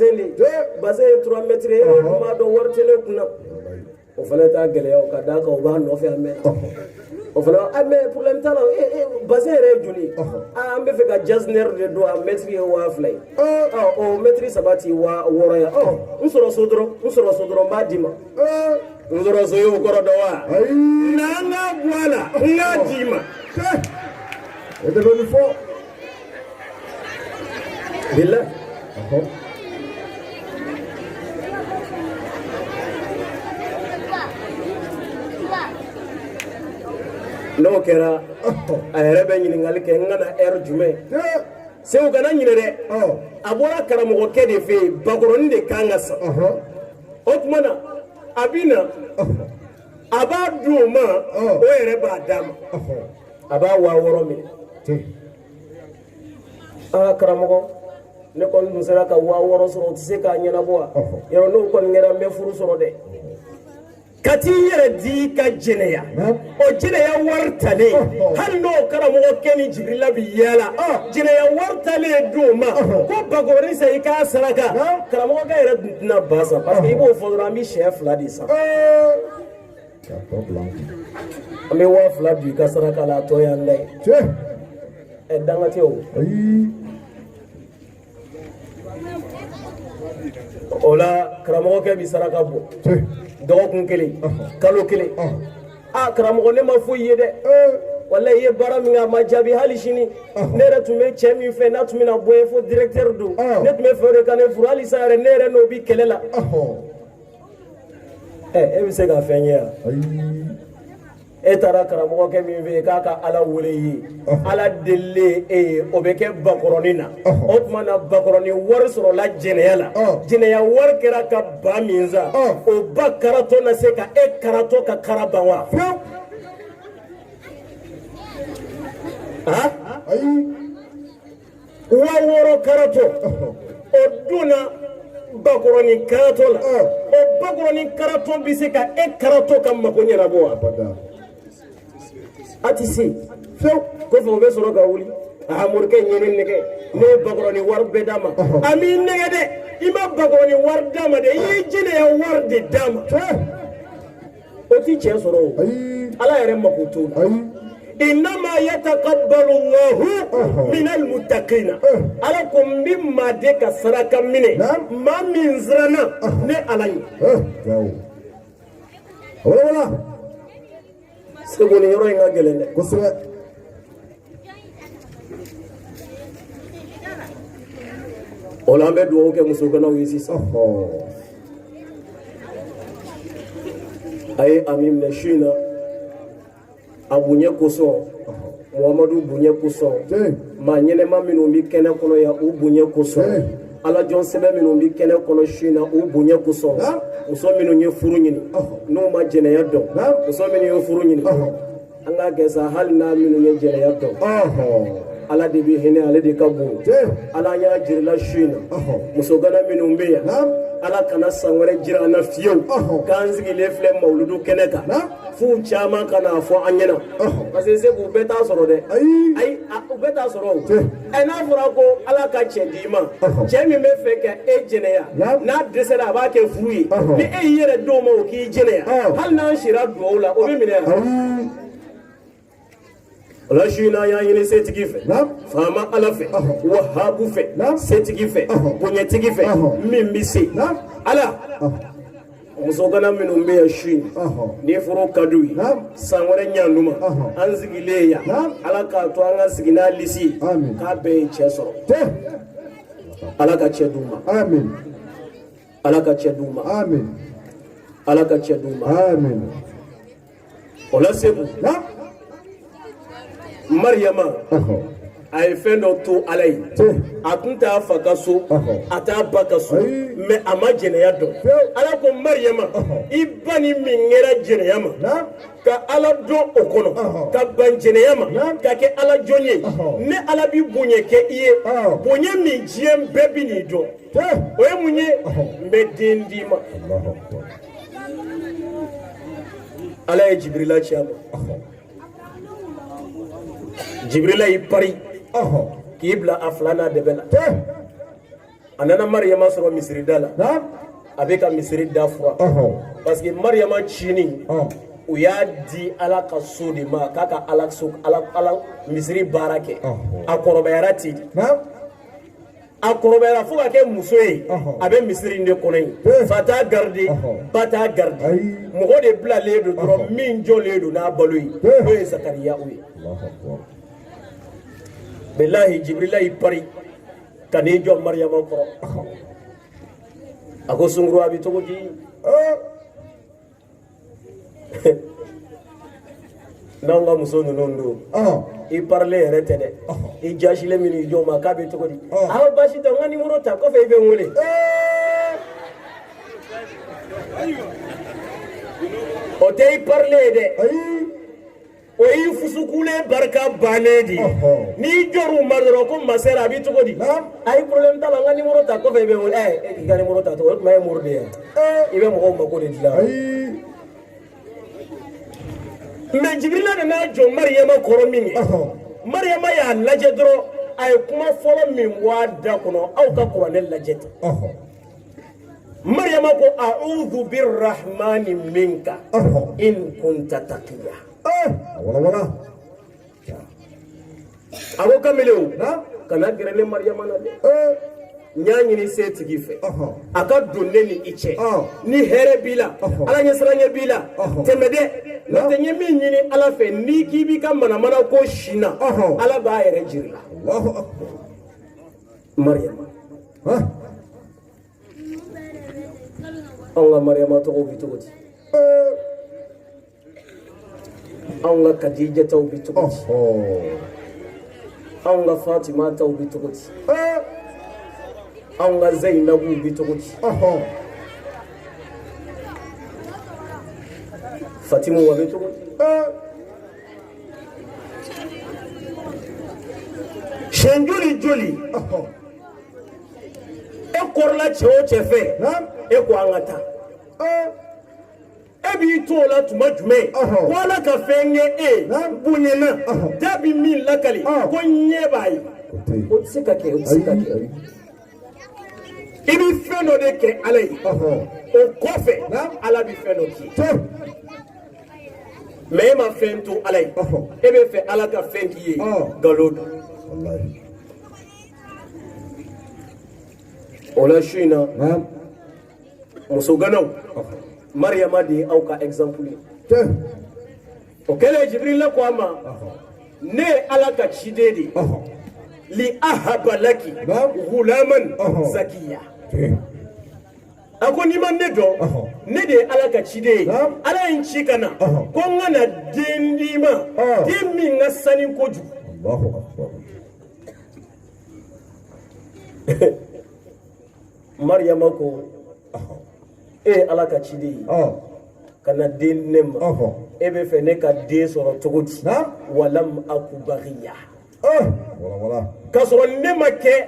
bassin de bassin 3 mètres ma do wartele kuna o fana ta gele o ka da ka o ba no fe amé o fana amé problème ta la bassin re joli am be fe ka jasner de do a mètre wa fly o mètre sabati wa woro ya nsoro sodro ba dima nsoro so yo koro do wa nanga bwala nga dima et de bonne foi billah no kera ayere be ɲiningali kɛ ngana air jumɛn sew kana ɲinɛ dɛ a bɔra karamɔgɔkɛ de fɛ yen bakɔrɔni de kan ka sa o tuma na a bɛ na a b'a di o ma o yɛrɛ b'a d'a ma a b'a 6000 minɛ karamɔgɔ ne kɔni tun sera ka 6000 sɔrɔ o tɛ se k'a ɲɛnabɔ wa yɔrɔ n'o kɔni kɛra n bɛ furu sɔrɔ dɛ ka t'i yɛrɛ di ka jɛnɛya o jɛnɛya wari talen hali n'o karamɔgɔkɛ ni Jibirila bi yaala jɛnɛya wari talen d'o ma ko bakɔrɔni sa i k'a saraka karamɔgɔkɛ yɛrɛ tun tɛna ba san parce que i b'o fɔ dɔrɔn an bɛ siyɛ 2 de san an bɛ 2000 bi ka saraka la a tɔ y'an da ye danga tɛ o o la karamɔgɔkɛ bi saraka bɔ dɔgɔkun kelen kalo kelen karamɔgɔ ne ma foyi ye dɛ wallahi i ye baara min kɛ a ma jaabi hali sini ne yɛrɛ tun bɛ cɛ min fɛ n'a tun bɛna bɔ yen fo directeur don ne tun bɛ fɛ o de ka ne furu hali sa yɛrɛ ne yɛrɛ n'o bi kɛlɛ la e bɛ se ka fɛn ye yan e taara karamɔgɔkɛ min fɛ yen k'a ka ala wele ye ala delilen e ye o bɛ kɛ bakɔrɔni na o tuma na bakɔrɔni wari sɔrɔla jɛnɛya la jɛnɛya wari kɛra ka ba min san o ba karatɔ na se ka e karatɔ ka kara ban wa 6000 karatɔ o donna bakɔrɔni karatɔ la o bakɔrɔni karatɔ bɛ se ka e karatɔ ka mago ɲɛnabɔ wa a tɛ se fewu ko fɛ o bɛ sɔrɔ ka wuli morikɛ ɲɛnɛ nɛgɛ ne ye bakɔrɔni wari bɛɛ d'a ma a m'i nɛgɛ dɛ i ma bakɔrɔni wari d'a ma dɛ i ye jɛnɛya wari de d'a ma o t'i cɛ sɔrɔ o ala yɛrɛ mako t'o la innama yataqabbalu Allahu minal muttaqina ala ko n bɛ maa de ka saraka minɛ maa min siranna ne ala ye wala segu ni yɔrɔ in ka gɛlɛn dɛ kosɛbɛ o la an bɛ dugawu kɛ musokɔnɔw ye sisan a ye a min minɛ su in na a bonya kosɔn Muhamadu bonya kosɔn maa ɲɛnɛma minnu bɛ kɛnɛ kɔnɔ yan u bonya kosɔn ala jɔn sɛbɛn minnu bɛ kɛnɛ kɔnɔ su in na u bonya kosɔn muso minnu ye furu ɲini n'u ma jɛnɛya dɔn muso minnu ye furu ɲini an ka kɛ sa hali n'a minnu ye jɛnɛya dɔn ala de bɛ hinɛ ale de ka bon ala y'a jirila su in na musokɔnɔ minnu bɛ yan ala kana san wɛrɛ jira an na fiyewu k'an sigilen filɛ mawuludu kɛnɛ kan f'u caman kana fɔ an ɲɛna parce que segu u bɛɛ t'a sɔrɔ dɛ ayi u bɛɛ t'a sɔrɔ o n'a fɔra ko ala ka cɛ d'i ma cɛ min bɛ fɛ ka e jɛnɛya n'a dɛsɛra a b'a kɛ furu ye ni e y'i yɛrɛ d'o ma o k'i jɛnɛya hali n'an sira duwawu la o bɛ minɛ yan ola su in na y'a ɲini setigi fɛ faama ala fɛ wahabu fɛ setigi fɛ bonyatigi fɛ min bɛ se ala musokɔnɔ minnu bɛ yan su in ni furu ka d'u ye san wɛrɛ ɲanduma an sigilen yan ala k'a to an ka sigi n'a lisi ye k'a bɛɛ ye cɛ sɔrɔ ala ka cɛ d'u ma ala ka cɛ d'u ma ala ka cɛ d'u ma o la segu Mariama a ye fɛn dɔ to ala ye a tun t'a fa ka so a t'a ba ka so mais a ma jɛnɛya dɔn ala ko Mariama i ba ni min kɛra jɛnɛya ma ka ala dɔn o kɔnɔ ka ban jɛnɛya ma ka kɛ ala jɔn ye ne ala bi bonya kɛ i ye bonya min diɲɛ bɛɛ bi n'i dɔn o ye mun ye n bɛ den d'i ma ala ye Jibirila ci a ma Jibirila y'i pari k'i bila a 2nan dɛbɛ la anana Mariama sɔrɔ misiri da la a bɛ ka misiri da fura parce que Mariama cini u y'a di Ala ka so de ma k'a ka Ala misiri baara kɛ a kɔrɔbayara ten a kɔrɔbayara fo ka kɛ muso ye a bɛ misiri in de kɔnɔ yen fa t'a garde ba t'a garde mɔgɔ de bilalen don dɔrɔn min jɔlen don n'a balo ye n'o ye Zakariya ye bilahi Jibrila y'i pari ka n'i jɔ Mariama kɔrɔ a ko sunkuru a bɛ cogo di n'anw ka muso ninnu don i parle yɛrɛ tɛ dɛ i jasilen min i jɔ ma k'a bɛ cogo di aw basi tɛ n ka numéro ta kɔfɛ i bɛ n wele o tɛ i parle ye dɛ o y'i fusukulen barika bannen de n'i jɔr'u ma dɔrɔn ko masera a bɛ cogo di ayi problème t'a la n ka numéro ta kɔfɛ i bɛ n wele e k'i ka numéro ta o tuma ye muru de ye i bɛ mɔgɔw mako de dilan mais Jibrila nana jɔ Mariama kɔrɔ min kɛ Mariama y'a lajɛ dɔrɔn a ye kuma fɔlɔ min bɔ a da kɔnɔ aw ka kuranɛ lajɛ ten Mariama ko a'udhu birrahmani minka in kunta taqiya a ko Kamilewu kana gɛrɛ ne Mariama na dɛ n y'a ɲini se tigi fɛ a ka don ne ni i cɛ ni hɛrɛ b'i la Ala ɲɛsiranɲɛ b'i la tɛmɛ dɛ n'o tɛ n ye min ɲini Ala fɛ n'i k'i b'i ka manamana ko si na Ala b'a yɛrɛ jiri la Mariama anw ka Mariama tɔgɔw bɛ cogo di anw ka Kadijataw bɛ cogo di anw ka Fatimataw bɛ cogo di anw ka Zainabu bɛ cogo di Fatimu wa bɛ cogo di siyɛn joli e kɔrɔla cɛ o cɛ fɛ e ko an ka taa e b'i to o la tuma jumɛn ko Ala ka fɛn kɛ e bonyana da bɛ min lakali ko ɲɛ b'a ye o tɛ se ka kɛ i bɛ fɛn dɔ de kɛ Ala ye o kɔfɛ Ala bɛ fɛn dɔ k'i ye mais e ma fɛn to Ala ye e bɛ fɛ Ala ka fɛn k'i ye nkalon don o la su in na muso ganaw Mariama de ye aw ka exemple ye o kɛlen Jibirila ko a ma ne ye Ala ka ciden de li ahaba laki ghulaman zakiya a ko n'i ma ne dɔn ne de ye Ala ka ciden ye Ala ye n ci ka na ko n ka na den d'i ma den min ka sani kojugu Mariama ko e ye Ala ka ciden ye ka na den ne ma e bɛ fɛ ne ka den sɔrɔ cogo di walam aku baghiya k'a sɔrɔ ne ma kɛ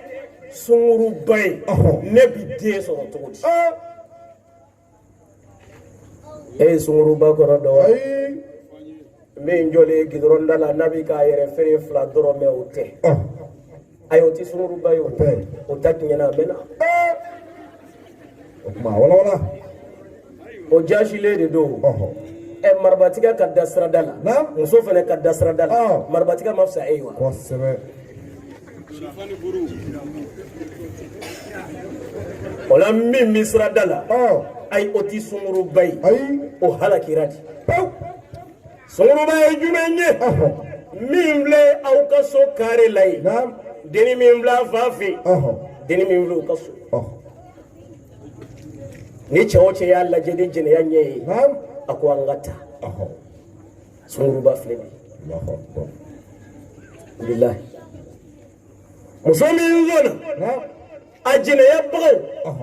sunguruba ye ne bɛ den sɔrɔ cogo di e ye sunguruba kɔrɔ dɔn wa min jɔlen gidɔrɔnda la n'a bɛ k'a yɛrɛ feere fila dɔrɔn mɛ o tɛ ayi o tɛ sunguruba ye o ta tiɲɛna a mɛnna o jasilen de don marabatigɛ ka da sirada la muso fana ka da sirada la marabatigɛ ma fisa e ye wa o la min bɛ sirada la ayi o tɛ sunguruba ye o halakira de sunguruba ye jumɛn ye min filɛ aw ka so kare la ye denni min filɛ a fa fɛ denni min filɛ o ka so ni cɛ o cɛ y'a lajɛ ni jɛnɛya ɲɛ ye a ko an ka taa sunguruba filɛ nin ye bilahi muso min donna a jɛnɛyabagaw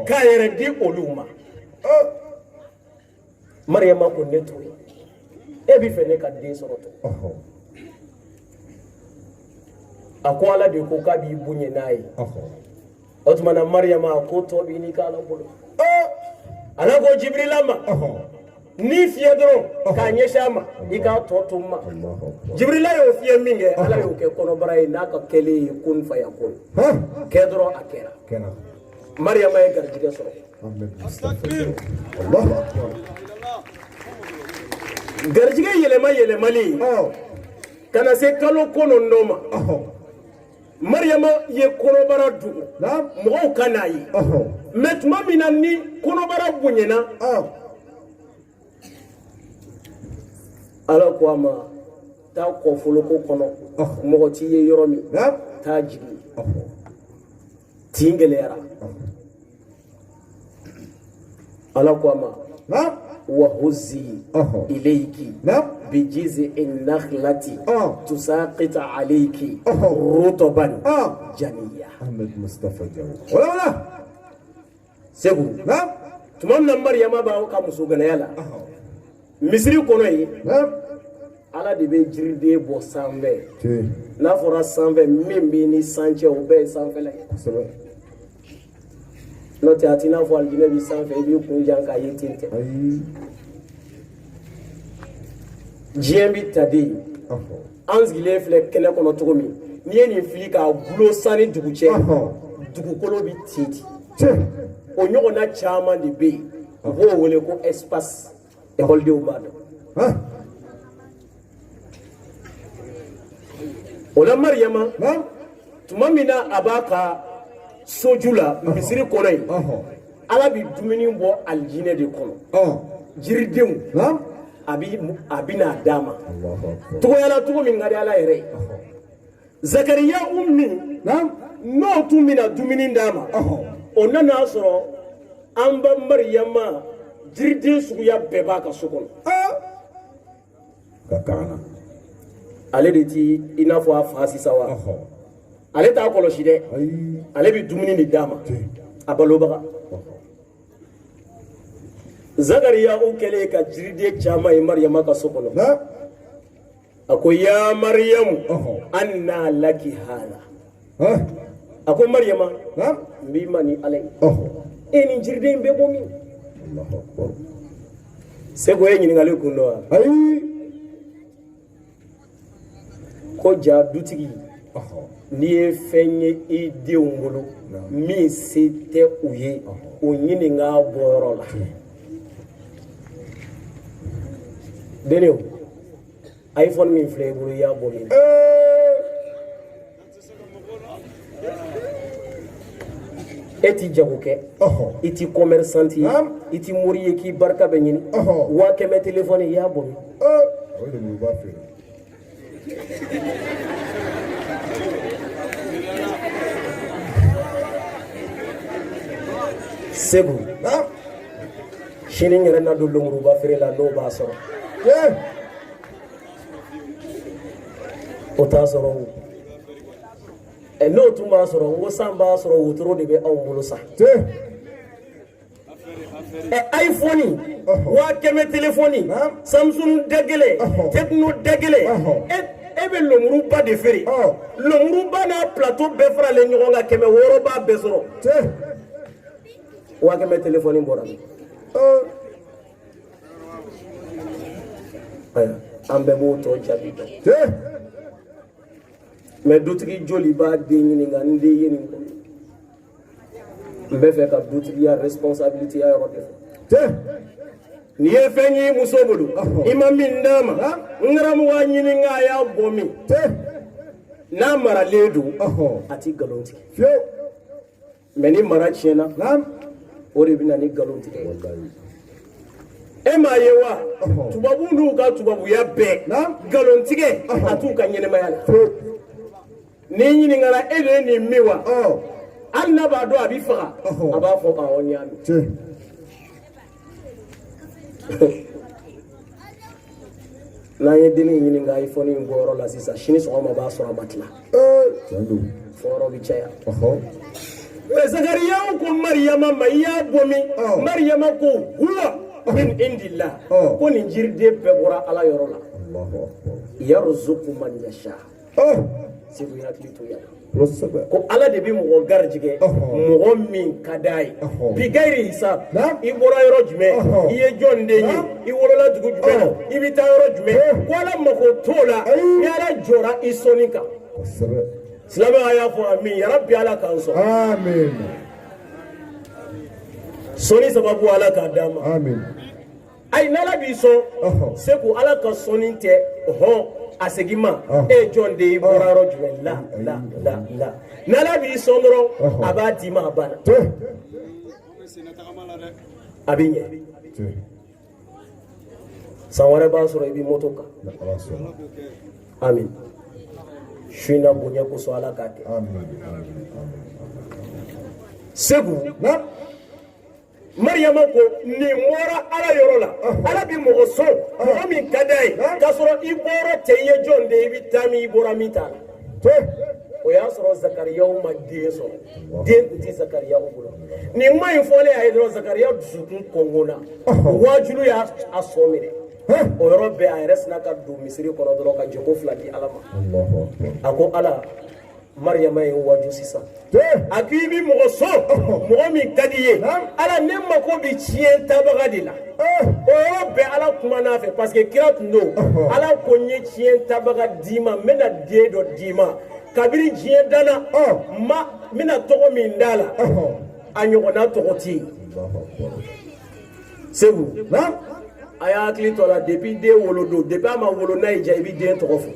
k'a yɛrɛ di olu ma Mariama ko ne to ye e bɛ fɛ ne ka den sɔrɔ to a ko Ala de ko k'a b'i bonya n'a ye o tuma na Mariama a ko tɔ b'i ni k'Ala bolo Ala ko Jibirila ma ni fiyɛ dɔrɔn k'a ɲɛsin a ma i k'a tɔ to n ma Jibirila y'o fiyɛ min kɛ Ala y'o kɛ kɔnɔbara ye n'a ka kɛlen ye kun fayakun kɛ dɔrɔn a kɛra Mariama ye garijigɛ sɔrɔ. Allahu akbar. Garijigɛ yɛlɛmali kana se kalo 9 ma. Mariama ye kɔnɔbara dugu mɔgɔw ka n'a ye mais tuma min na ni kɔnɔbara bonyana Ala ko a ma taa kɔfoloko kɔnɔ mɔgɔ t'i ye yɔrɔ min taa jigin tin gɛlɛyara Ala ko a ma wa huzi ilayki bijizi an-nakhlati tusaqit alayki rutban janiya. Ahmed Mustafa Jaw. Wala Segu tuma min na Mariama b'a ka muso gɛlɛya la Misiri kɔnɔ ye Ala de bɛ jiriden bɔ sanfɛ n'a fɔra sanfɛ min bɛ ni sancɛ o bɛɛ ye sanfɛla ye n'o tɛ a t'i n'a fɔ alijinɛ bɛ sanfɛ i b'i kun jan k'a ye ten tɛ diɲɛ bɛ ta de an sigilen filɛ kɛnɛ kɔnɔ cogo min n'i ye nin fili k'a gulo sani dugu cɛ dugukolo bɛ ten o ɲɔgɔnna caman de bɛ yen u b'o wele ko espace ekɔlidenw b'a dɔn o la Mariama tuma min na a b'a ka soju la misiri kɔnɔ yen Ala bɛ dumuni bɔ alijinɛ de kɔnɔ jiridenw a bɛna d'a ma togoyala cogo min ka di Ala yɛrɛ ye Zakariya ummi n'o tun bɛna dumuni d'a ma o nana sɔrɔ an ba Mariama jiriden suguya bɛɛ b'a ka so kɔnɔ ale de ti i n'a fɔ a fa sisan wa ale t'a kɔlɔsi dɛ ale bɛ dumuni de d'a ma a balobaga Zakariya o kɛlen ka jiriden caman ye Mariama ka so kɔnɔ a ko ya Mariyamu anna laki hada a ko Mariama n b'i ma ni Ala ye e nin jiriden bɛ bɔ min Segu ye ɲininkali kun dɔ wa ko ja dutigi n'i ye fɛn ye i denw bolo min se tɛ u ye o ɲini k'a bɔyɔrɔ la denniw iPhone min filɛ i bolo i y'a bɔ min e ti jago kɛ i ti commerçant ye i ti mori ye k'i barika bɛ ɲini 100 téléphone i y'a bɔ min Segu sini yɛrɛ na don lenburuba feere la n'o b'a sɔrɔ o t'a sɔrɔ n'o tun b'a sɔrɔ n ko san b'a sɔrɔ wotoro de bɛ anw bolo sa iPhone 100 téléphone Samsung da kelen Tecno da kelen e bɛ lenburuba de feere lenburuba n'a plateau bɛɛ faralen ɲɔgɔn kan 600 b'a bɛɛ sɔrɔ 100 téléphone bɔra min an bɛɛ b'o tɔ jaabi dɔn mais dutigi joli b'a den ɲininka n den ye nin kɔ n bɛ fɛ ka dutigiya responsabilité ya yɔrɔ de fɔ n'i ye fɛn ye muso bolo i ma min d'a ma n karamɔgɔ ɲininka a y'a bɔ min n'a maralen don a ti nkalon tigɛ mais ni mara tiɲɛna o de bɛna ni nkalon tigɛ e m'a ye wa tubabu n'u ka tubabuya bɛɛ nkalon tigɛ a t'u ka ɲɛnɛmaya la ni ɲininkara e de ye nin min wa hali n'a b'a dɔn a b'i faga a b'a fɔ awɔ n y'a mɛn n'an ye dennin ɲininka iPhone in bɔyɔrɔ la sisan sini sɔgɔma b'a sɔrɔ a ma tila fɔyɔrɔ bɛ caya mais Zakariya ko Mariama ma i y'a bɔ min Mariama ko huwa min indillah ko nin jiriden bɛɛ bɔra Ala yɔrɔ la yarzuqu man yasha Segu hakili to yan ko Ala de bɛ mɔgɔ garijigɛ mɔgɔ min ka d'a ye bi gayiri hisab i bɔra yɔrɔ jumɛn i ye jɔn den ye i wolola dugu jumɛn na i bɛ taa yɔrɔ jumɛn ko Ala mako t'o la ni Ala jɔra i sɔnni kan silamɛw a y'a fɔ amin yarabi Ala k'an sɔn soni sababu ala ka dama amin ay nala bi so se ko ala ka soni te asegima John de boraro juwe la nala bi so ndoro abati ma bana abinye sawara ba so ibi motoka amin shina bunya ko so ala ka te amin segu na Mariama ko ni mora ala yorola ala bi mo so mo min kadai ka soro iboro teye jonde ibi tami ibora mita o ya soro Zakariya ma de so de ti Zakariya ko ni mai fole ay do Zakariya dusukun kongona wajulu ya asomire o yoro be ay resna ka do misiri ko do ka joko flaki alama Allahu akbar ako ala Mariama ye waju sisan akibi mo so mo min kadiye ala nemma ko bi cien tabaga dila o be ala kuma na fe parce que kirat no ala ko nye cien tabaga dima mena de do dima kabiri cien dana ma mina to min dala anyo na to ti sebu na aya kli to la depuis de wolodo depuis ma wolo na ija ibi de to fo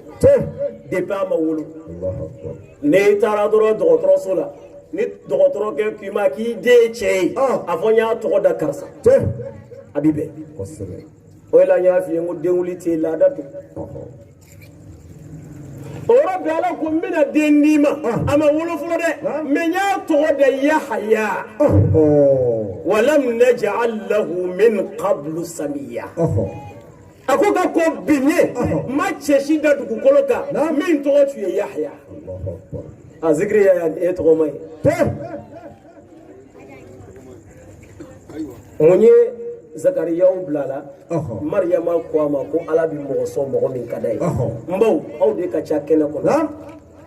depuis ma wolo Allahu akbar ne tara doro dogotoro sola ni dogotoro ke kima ki de che afonya to da karsa abibe kosere o la nya fi ngo dewuli te la dadu ora be ala ko mina denima ama wolo fulo de menya to da yahya walam naj'al lahu min qablu samiya ako ka ko binye ma cheshi da dugu koloka min to tu yahya azikri ya eto mai onye Zakariya blala Maryama ko ma ko ala bi mo so mo min kadai mbaw aw de ka cha kena ko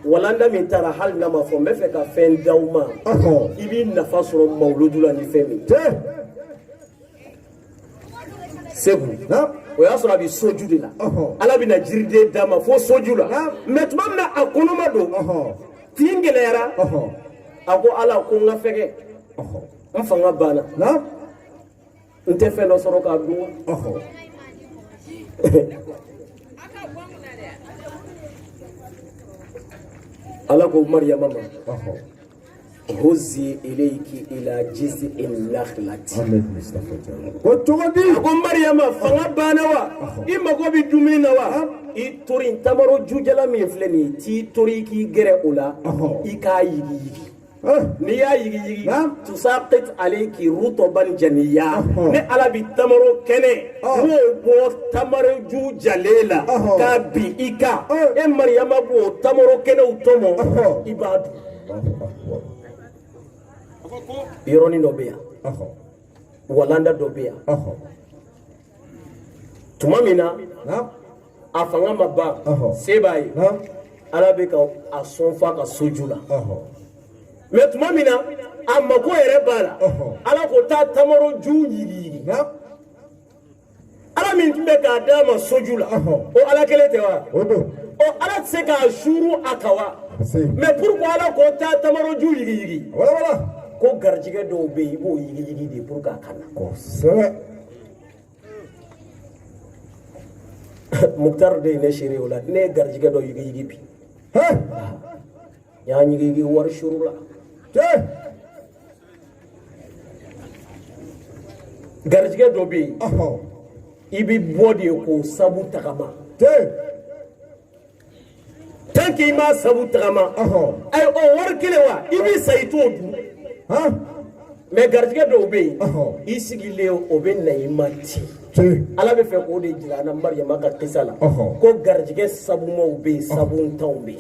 walanda min tara hal na ma fo mefe ka fen dawma ibi nafa soro mawludula ni femi sebu o ya sɔrɔ a bi soju de la ala bɛna jiriden d'a ma fo soju la mɛ tuma min na a kɔnɔma don tin gɛlɛyara a ko ala ko n ka fɛgɛ n fanga banna n tɛ fɛn dɔ sɔrɔ k'a dun ala ko Mariyama ma هزي إليك إلى جزء النخلة أقول مريم فغبانوا إما قبي دمينوا إتورين تمرو جوجلا ميفلني تي توريكي غير إكا يجي نيا يجي تساقط عليك رطبا جنيا ني على بتمرو كني بو تمرو جوجليلا كابي إكا مريم بو تمرو كني وتمو إباد Ironi dobia walanda dobia tumamina afanga maba sebai arabika asonfa ka sojula me tumamina amako ere bala ala ko ta tamaro ju yiri ala min tumbe ka dama sojula o ala kele tewa o ala se ka shuru akawa mais pourquoi ala ko ta tamaro ju yiri wala ko garjige do be ibo yigi de pour ka kana ko sere muktar de ne shiri wala ne garjige do yigi bi ya yigi war shurula garjige do be ibi body ko sabu takama tanki ma sabu takama ay o war kilewa ibi sayto du mais garjige do be isigile obe na imati ala be fe ko de jira na Maryama ka kisala ko garjige sabu mo be sabu tawbe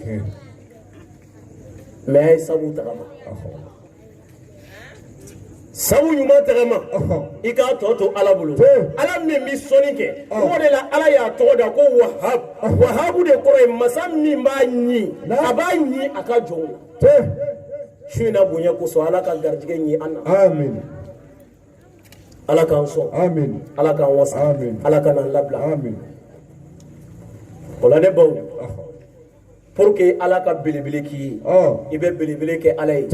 mais sabu tagama sabu nyuma tagama ika toto ala bulu ala me mi sonike ko de la ala ya to da ko wahab de ko e masami ba nyi abanyi aka jonga shina bunya ko so ala ka garjige ni anna amin ala kan so amin ala kan wasa amin ala kan labla amin wala de baw pour que ala ka belebele k'i ye i bɛ belebele kɛ ala ye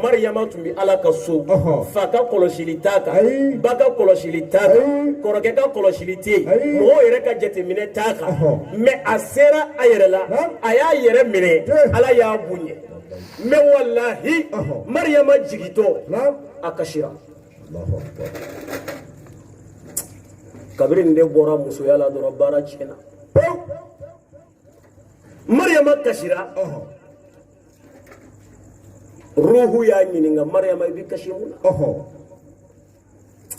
mariyama tun bɛ ala ka so fa ka kɔlɔsili t'a kan ba ka kɔlɔsili t'a kan kɔrɔkɛ ka kɔlɔsili tɛ yen mɔgɔw yɛrɛ ka jateminɛ t'a kan mais a sera a yɛrɛ la a y'a yɛrɛ minɛ ala y'a bonya mais walahi mariyama jigitɔ a kasira kabiri nin de bɔra musoya la dɔrɔn baara tiɲɛna mariyama kasira ruhu y'a ɲininka mariyama i bɛ kasi mun na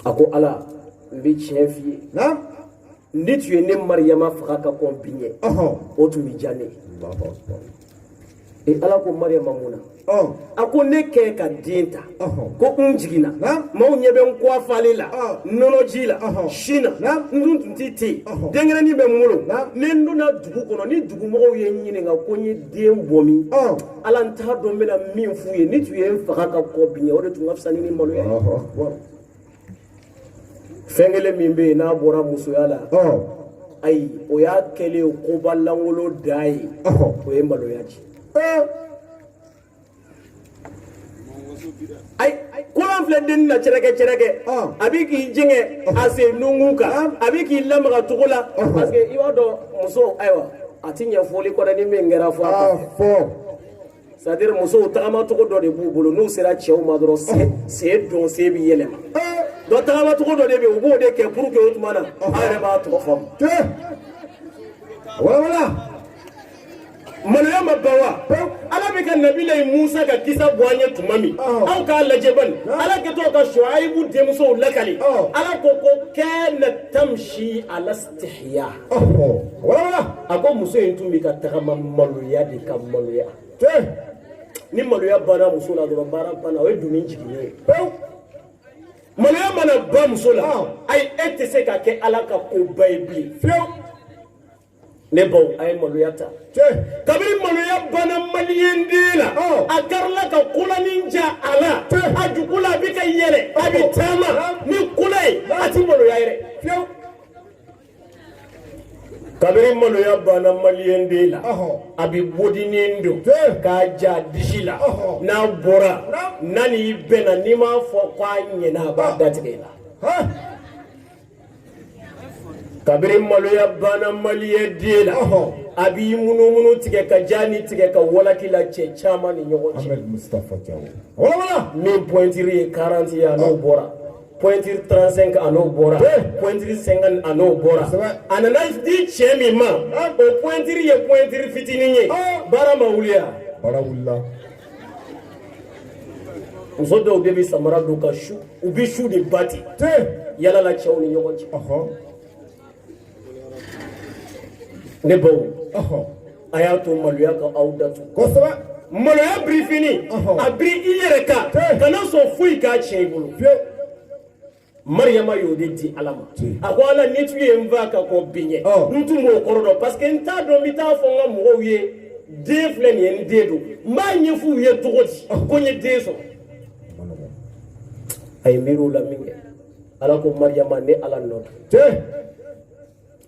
a ko ala n bɛ tiɲɛ f'i ye ni tun ye ne mariyama faga ka kɔn bi ɲɛ o tun bɛ diya ne ye ala ko mariyama mun na a ko ne kɛ ka den ta ko n jiginna maaw ɲɛ bɛ n kɔ falen la nɔnɔji la sin na n dun tun tɛ ten denkɛrɛnin bɛ n bolo ni n donna dugu kɔnɔ ni dugumɔgɔw ye n ɲininka ko n ye den bɔ min ala n t'a dɔn n bɛna min f'u ye ni tun ye n faga ka kɔ bi ɲɛ o de tun ka fisa ni maloya ye fɛn kelen min bɛ yen n'a bɔra musoya la ayi o y'a kɛlen koba lankolon da ye o ye maloya ci ay kuran filɛ den na cɛrɛkɛ a bɛ k'i jɛngɛ a sen nunkun kan a bɛ k'i lamaga cogo la parce que i b'a dɔn muso ayiwa a ti ɲɛ fɔli kɔ dɛ ni min kɛra fɔ c'est à dire musow tagamacogo dɔ de b'u bolo n'u sera cɛw ma dɔrɔn sen don sen bɛ yɛlɛma donc tagamacogo dɔ de bɛ yen u b'o de kɛ pour que o tuma na an yɛrɛ b'a tɔgɔ faamu wala maloya ma ban wa ala bɛ ka nabila Musa ka kisa bɔ an ye tuma min aw k'a lajɛ bani ala kɛtɔ ka Shuaibu denmusow lakali ala ko kana tamshi ala istihya a ko muso in tun bɛ ka tagama maloya de ka maloya ni maloya banna muso la dɔrɔn baara banna o ye dunni jiginnen ye maloya mana ban muso la ayi e tɛ se ka kɛ ala ka koba ye bilen fiyewu ne baw a ye maloya ta kabiri maloya banna maliyɛn den la a garila ka kulanin ja a la a jugu la a bɛ ka yɛlɛ a bɛ taama ni kula ye a ti maloya yɛrɛ fiyewu kabiri maloya banna maliyɛn den la a bɛ bodinin don k'a ja disi la n'a bɔra n'a n'i bɛnna n'i m'a fɔ k'a ɲɛna a b'a datigɛ i la kabiri maloya banna maliyɛn den la a b'i munumunu tigɛ ka jani tigɛ ka walaki la cɛ caman ni ɲɔgɔn cɛ min pointiri ye 40 ye a n'o bɔra pointiri 35 a n'o bɔra pointiri 50 a n'o bɔra a nana di cɛ min ma o pointiri ye pointiri fitinin ye baara ma wuli ya baara wulila muso dɔw de bɛ samara don ka su u bɛ su de ba ten yala la cɛw ni ɲɔgɔn cɛ ne baw a y'a to maloya ka aw datu kosɛbɛ maloya biri fini a biri i yɛrɛ kan kana sɔn foyi k'a tiɲɛ i bolo mariyama y'o de di ala ma a ko ala ni tun ye n fa ka kɔ bi ɲɛ n tun b'o kɔrɔ dɔn parce que n t'a dɔn n bɛ taa fɔ n ka mɔgɔw ye den filɛ nin ye n den don n b'a ɲɛfɔ u ye cogo di ko n ye den sɔrɔ a ye miiriw la min kɛ ala ko mariyama ne ala nɔ tɛ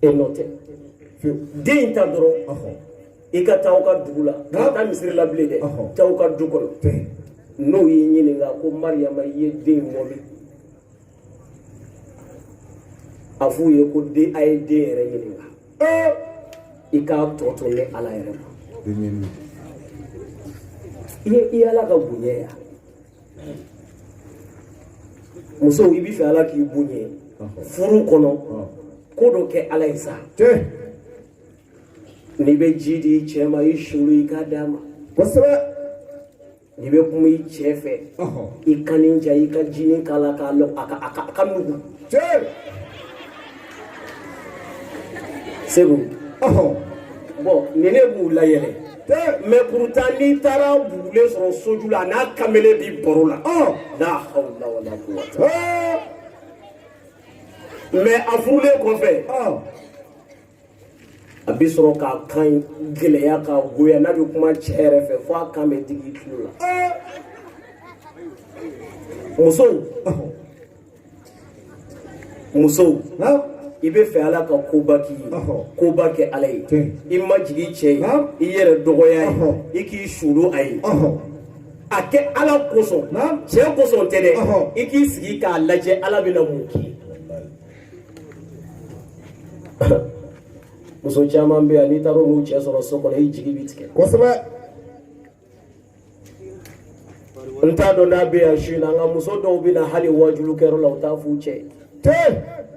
e nɔ tɛ den in ta dɔrɔn i ka taa aw ka dugu la ka taa misiri la bilen dɛ taa aw ka du kɔnɔ n'o y'i ɲininka ko mariyama i ye den in mɔbi a f'u ye ko den a ye den yɛrɛ ɲininka i k'a tɔ to ni ala yɛrɛ ma i ye ala ka bonya ya musow i bɛ fɛ ala k'i bonya furu kɔnɔ ko dɔ kɛ ala ye sa n'i bɛ ji di cɛ ma i sulu i k'a d'a ma kosɛbɛ n'i bɛ kuma i cɛ fɛ i kani ja i ka jinin k'a la k'a lɔ a ka nugu segu bon ni ne b'u layɛlɛ mais pourtant n'i taara bugulen sɔrɔ soju la a n'a kamalen bi baro la la hawla wala quwwata mais a furulen kɔfɛ a bɛ sɔrɔ k'a kan gɛlɛya k'a goya n'a bɛ kuma cɛ yɛrɛ fɛ fo a kan bɛ digi i tulo la musow ibe fe ala ka koba ki koba ke ala ye I ma jigi cɛ ye I yɛrɛ dɔgɔya ye I k'i sulu a ye a kɛ ala kosɔn cɛ kosɔn tɛ dɛ I k'i sigi k'a lajɛ ala bɛna mun k'i muso caman bɛ yan n'i taara n'u cɛ sɔrɔ so kɔnɔ I jigi bi tigɛ kosɛbɛ n t'a dɔn n'a bɛ yan su in na nka muso dɔw bɛ na hali wajulu kɛyɔrɔ la u t'a f'u cɛ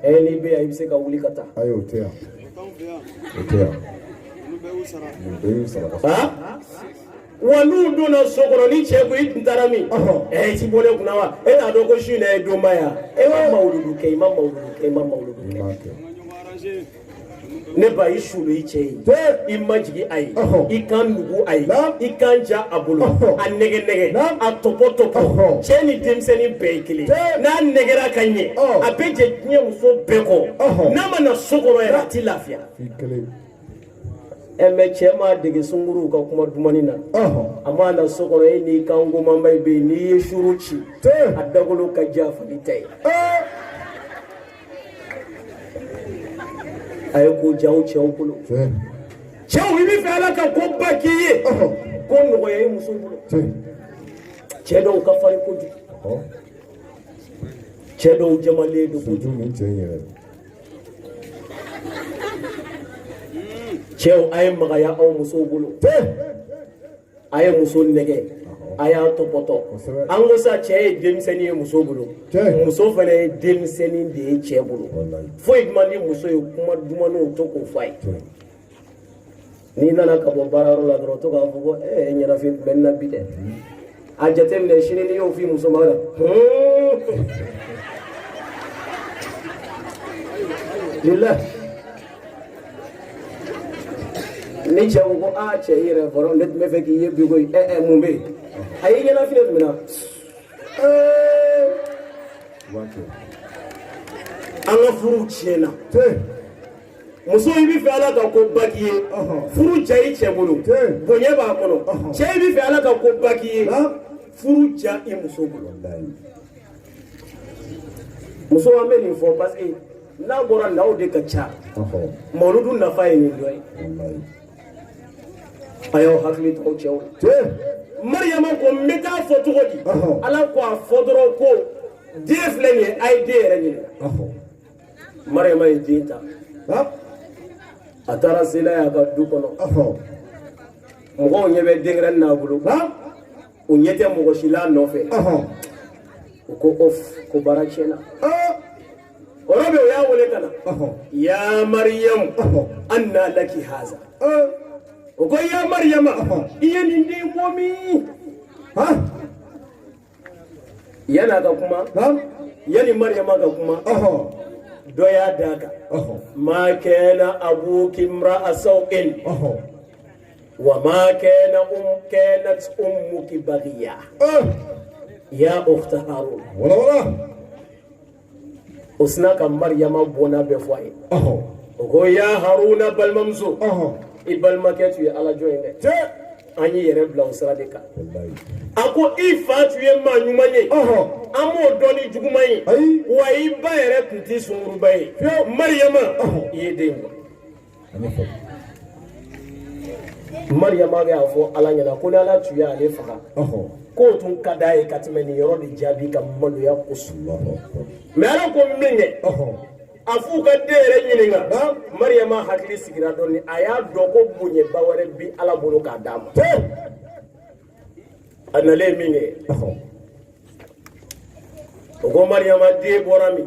ye n'i bɛ yan I bɛ se ka wuli ka taa ayi o tɛ yan o tɛ yan wa n'u donna so kɔnɔ ni cɛ ko I tun taara min I ti bɔ ne kunna wa e t'a dɔn ko su in na ye donba ya e ma mawuludu kɛ I ma mawuludu kɛ I ma mawuludu kɛ ne ba I sulu I cɛ ye I ma jigi a ye I kan nugu a ye I kan ja a bolo a nɛgɛ nɛgɛ a tɔpɔ tɔpɔ cɛ ni denmisɛnnin bɛɛ ye kelen n'a nɛgɛra ka ɲɛ a bɛ jɛ diɲɛ muso bɛɛ kɔ n'a ma na so kɔnɔ yɛrɛ a ti lafiya mais cɛ m'a dege sunkuruw ka kuma dumani na a m'a na so kɔnɔ e n'i kan gomanba bɛ yen n'i ye suru ci a dagolo ka ja fali ta ye a ye ko jaw cɛw bolo cɛw I bɛ fɛ ala ka ko ba k'i ye ko nɔgɔya I muso bolo cɛ dɔw ka farin kojugu cɛ dɔw jamalen don kojugu cɛw a ye magaya aw musow bolo a ye muso nɛgɛ a y'a tɔpɔtɔ an ko sa cɛ ye denmisɛnnin ye muso bolo muso fana ye denmisɛnnin de ye cɛ bolo foyi man di muso ye kuma dumanw to k'o fɔ a ye n'i nana ka bɔ baarayɔrɔ la dɔrɔn to k'a fɔ ko ɲɛnafin tun bɛ n na bi dɛ a jateminɛ sini n'i y'o f'i muso ma la lillahi ni cɛ ko a cɛ I yɛrɛ fɔlɔ ne tun bɛ fɛ k'i ye bi koyi mun bɛ yen a y'i ɲɛnafin tuma min na an ka furu tiɲɛna muso I bɛ fɛ ala ka ko ba k'i ye furu ja I cɛ bolo bonya b'a kɔnɔ cɛ I bɛ fɛ ala ka ko ba k'i ye furu ja I muso bolo muso an bɛ nin fɔ parce que n'a bɔra naw de ka ca mawludu nafa ye nin dɔ ye a y'aw hakili to aw cɛw la Mariyama ko n bɛ taa fɔ cogo di ala ko a fɔ dɔrɔn ko den filɛ nin ye a ye den yɛrɛ ɲini Mariyama ye den ta a taara sela y'a ka du kɔnɔ mɔgɔw ɲɛ bɛ denkɛrɛnin n'a bolo u ɲɛ tɛ mɔgɔ si la nɔfɛ u ko ko baara tiɲɛna o yɔrɔ bɛ u y'a wele ka na ya Mariyamu anna laki haza o ko ya Mariyama I ye nin den bɔ min yan'a ka kuma yani Mariyama ka kuma dɔ y'a d'a kan ma kana abuki imra'a sawin wa ma kanat ummuki baghiya ya ukhta Harun wala o sina ka Mariyama bɔnna bɛɛ fɔ a ye o ko ya Haruna balimamuso I balimakɛ tun ye ala jɔn ye dɛ an ye yɛrɛ bila o sira de kan a ko I fa tun ye maa ɲuman ye an m'o dɔn ni juguman ye wa I ba yɛrɛ tun tɛ sunkuruba ye Mariyama I ye den bɔ Mariyama y'a fɔ ala ɲɛna ko ni ala tun ye ale faga k'o tun ka d'a ye ka tɛmɛ nin yɔrɔ de jaabi ka maloya kosɔn mais ala ko min kɛ a f'u ka den yɛrɛ ɲininka Mariyama hakili sigira dɔɔnin a y'a dɔn ko bonyeba wɛrɛ bi ala bolo k'a d'a ma a nalen min kɛ o ko Mariyama den bɔra min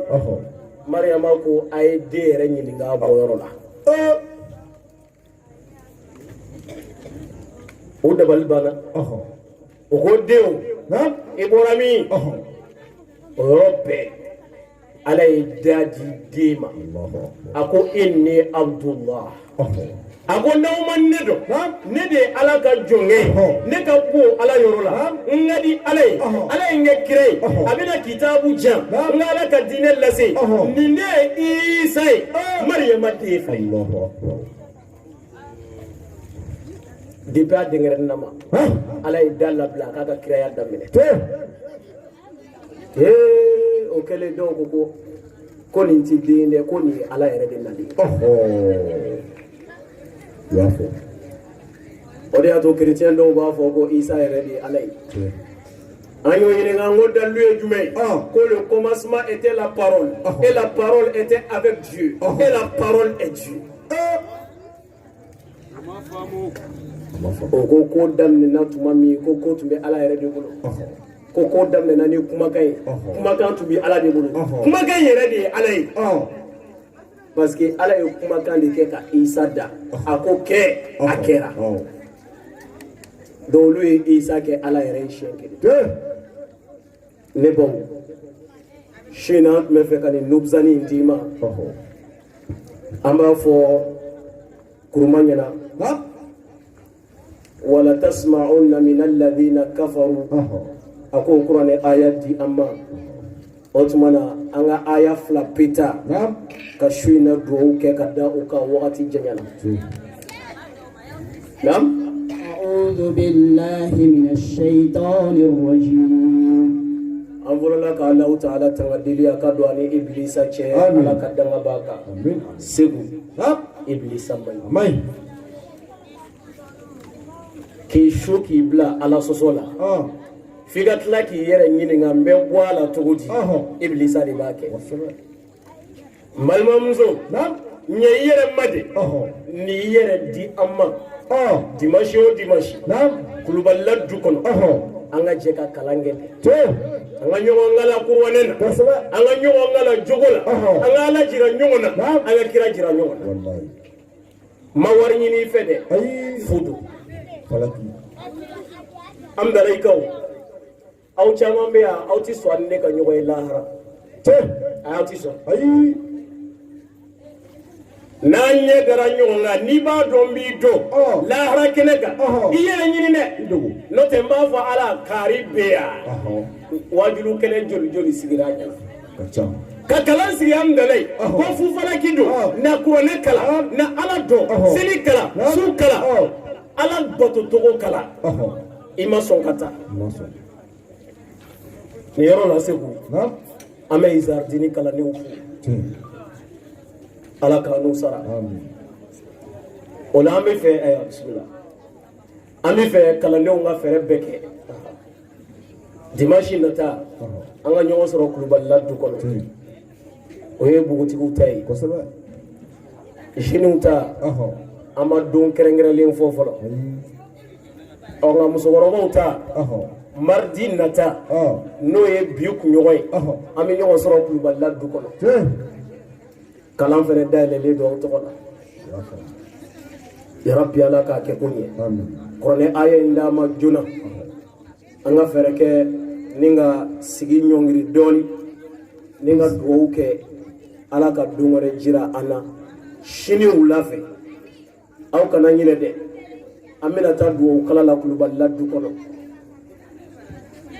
Mariyama ko a ye den yɛrɛ ɲininka a bɔyɔrɔ la o dabali banna o ko denw I bɔra min o yɔrɔ bɛɛ ala ye da di den ma a ko inni Abdullah a ko n'aw ma ne dɔn ne de ye ala ka jɔnkɛ ne ka bon ala yɔrɔ la n ka di ala ye ala ye n kɛ kira ye a bɛna kitabu jan n ka ala ka diinɛ lase nin ne ye Isa ye Mariyama den fa ye depuis a denkɛrɛnin na ma ala ye da labila a k'a ka kiraya daminɛ o kɛlen dɔw ko ko nin ti den dɛ ko nin ye ala yɛrɛ de nali y'a fɔ o de y'a to chrétien dɔw b'a fɔ ko isa yɛrɛ de ye ala ye an y'o ɲininka n ko dalilu ye jumɛn ye ko le commencement était la parole et la parole était avec Dieu et la parole est Dieu o ko daminɛna tuma min ko tun bɛ ala yɛrɛ de bolo ko daminɛna ni kumakan ye kumakan tun bɛ ala de bolo kumakan yɛrɛ de ye ala ye parce que ala ye kumakan de kɛ ka isa da a ko kɛ a kɛra donc olu ye isa kɛ ala yɛrɛ ye siɲɛ kelen ne baw su in na an tun bɛ fɛ ka nin nubusani in d'i ma an b'a fɔ kuruma ɲɛna wala tasma'unna min alladhina kafaru a ko kuranɛ aya di an ma o tuma na an ka aya fila peta ka su in na duwawu kɛ ka da o kan wagati janyana naam أعوذ بالله من الشيطان الرجيم an fɔlɔla ka Allahu Ta'ala tanga deli a ka don ani Iblisa cɛ ala ka danga b'a kan segu Iblisa maɲi k'i su k'i bila ala sɔsɔ la f'i ka tila k'i yɛrɛ ɲininka n bɛ bɔ a la cogo di Iblisa de b'a kɛ n balimamuso ɲɛ i yɛrɛ ma de ni i yɛrɛ di an ma dimanche o dimanche kulubalila du kɔnɔ an ka jɛ ka kalan kɛ an ka ɲɔgɔn kala kuranɛ na an ka ɲɔgɔn kala jogo la an ka ala jira ɲɔgɔn na an ka kira jira ɲɔgɔn na ma wari ɲini i fɛ dɛ fudu an dalayikaw aw caman bɛ yan aw tɛ sɔn ani ne ka ɲɔgɔn ye lahara aw tɛ sɔn n'an ɲɛ dara ɲɔgɔn kan n'i b'a dɔn b'i dɔn lahara kɛnɛ kan i yɛrɛ ɲini dɛ n'o tɛ n b'a fɔ ala kaari bɛ yan wajulu kɛnɛ joli joli sigira a ɲɛna ka kalan sigi an dalayi ko fufalaki don na kuranɛ kalan na ala dɔn seli kalan su kalan ala batotogo kalan i ma sɔn ka taa nin yɔrɔ la segu an bɛ izardini kalandenw fo ala k'an sara o la an bɛ fɛ bisimila an bɛ fɛ kalandenw ka fɛɛrɛ bɛɛ kɛ dimanche nata an ka ɲɔgɔn sɔrɔ kulubalila du kɔnɔ o ye bogotigiw ta ye jeunes ta an ma don kɛrɛnkɛrɛnlen fɔ fɔlɔ nka musokɔrɔbaw ta mardi nata n'o ye bi kunɲɔgɔn ye an bɛ ɲɔgɔn sɔrɔ kulubalila du kɔnɔ kalan fɛnɛ dayɛlɛlen don aw tɔgɔ la yarabi ala k'a kɛ ko ɲɛ kuranɛ aya in d'a ma joona an ka fɛɛrɛ kɛ ni ka sigi ɲɔngiri dɔɔni ni ka dugawu kɛ ala ka don wɛrɛ jira an na sini wula fɛ aw kana ɲinɛ dɛ an bɛna taa dugawu kala la kulubalila du kɔnɔ